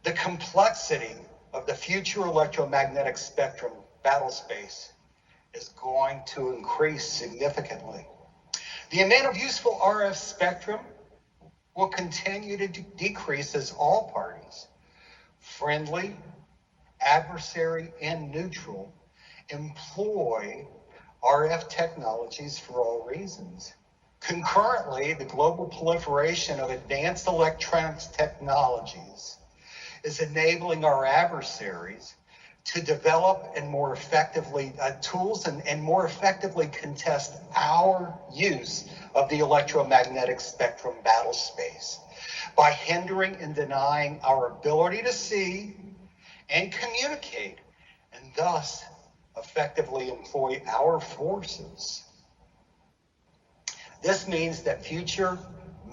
The complexity of the future electromagnetic spectrum battle space is going to increase significantly. The amount of useful RF spectrum will continue to decrease as all parties, friendly, adversary, and neutral, employ RF technologies for all reasons. Concurrently, the global proliferation of advanced electronics technologies is enabling our adversaries to develop and more effectively tools and more effectively contest our use of the electromagnetic spectrum battle space by hindering and denying our ability to see and communicate, and thus effectively employ our forces. This means that future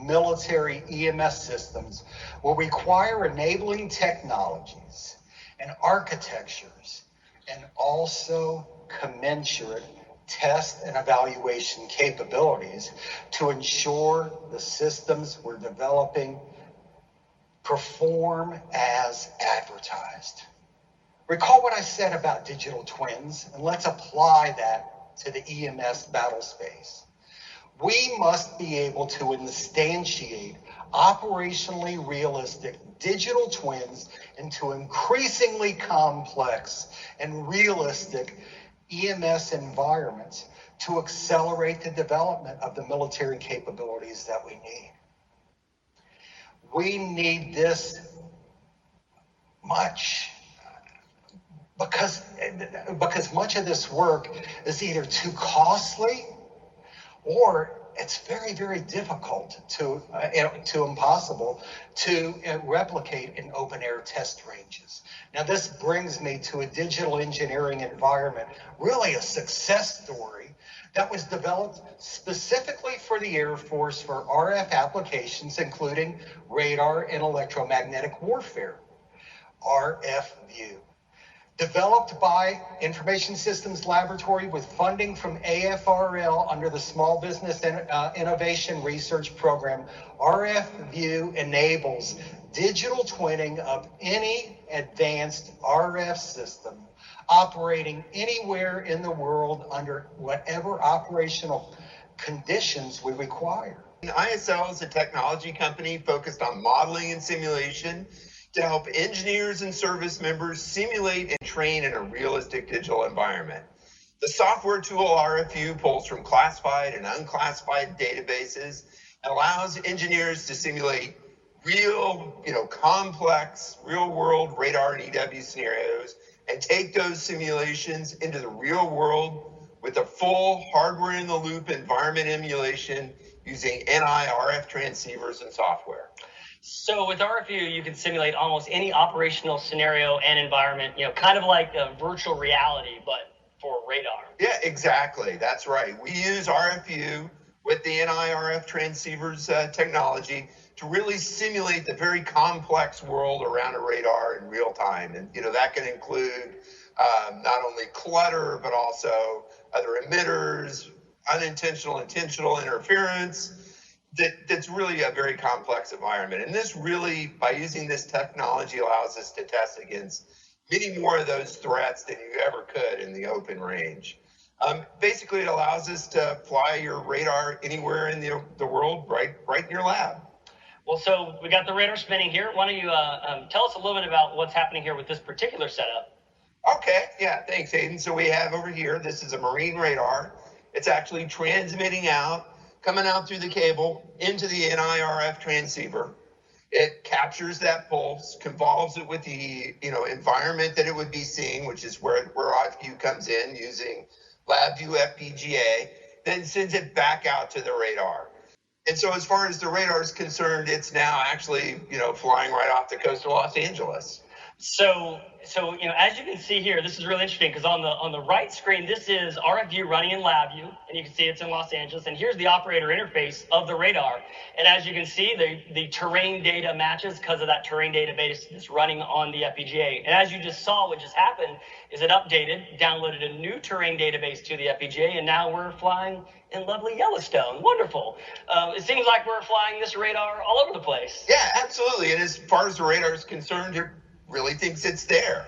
military EMS systems will require enabling technologies and architectures, and also commensurate test and evaluation capabilities to ensure the systems we're developing perform as advertised. Recall what I said about digital twins, and let's apply that to the EMS battle space. We must be able to instantiate operationally realistic digital twins into increasingly complex and realistic EMS environments to accelerate the development of the military capabilities that we need. We need this much because much of this work is either too costly or it's very, very difficult to impossible to replicate in open air test ranges. Now, this brings me to a digital engineering environment, really a success story that was developed specifically for the Air Force for RF applications, including radar and electromagnetic warfare, RFView. Developed by Information Systems Laboratory with funding from AFRL under the Small Business Innovation Research Program, RFView enables digital twinning of any advanced RF system operating anywhere in the world under whatever operational conditions we require. ISL is a technology company focused on modeling and simulation to help engineers and service members simulate and train in a realistic digital environment. The software tool RFView pulls from classified and unclassified databases and allows engineers to simulate real, complex, real-world radar and EW scenarios and take those simulations into the real world with a full hardware-in-the-loop environment emulation using NI RF transceivers and software. So with RFView, you can simulate almost any operational scenario and environment, kind of like a virtual reality, but for radar. Yeah, exactly. That's right. We use RFView with the NI RF transceivers technology to really simulate the very complex world around a radar in real time. And, that can include not only clutter, but also other emitters, unintentional, intentional interference. That's really a very complex environment. And this really, by using this technology, allows us to test against many more of those threats than you ever could in the open range. Basically, it allows us to fly your radar anywhere in the world, right in your lab. Well, so we got the radar spinning here. Why don't you tell us a little bit about what's happening here with this particular setup? Okay, yeah, thanks, Hayden. So we have over here, this is a marine radar. It's actually transmitting out, coming out through the cable into the NI RF transceiver. It captures that pulse, convolves it with the environment that it would be seeing, which is where RFView comes in using LabVIEW FPGA, then sends it back out to the radar. And so as far as the radar is concerned, it's now actually, flying right off the coast of Los Angeles. So as you can see here, this is really interesting because on the right screen, this is RFView running in LabView, and you can see it's in Los Angeles. And here's the operator interface of the radar. And as you can see, the terrain data matches because of that terrain database that's running on the FPGA. And as you just saw, what just happened is it updated, downloaded a new terrain database to the FPGA, and now we're flying in lovely Yellowstone. Wonderful. It seems like we're flying this radar all over the place. Yeah, absolutely. And as far as the radar is concerned, it really thinks it's there.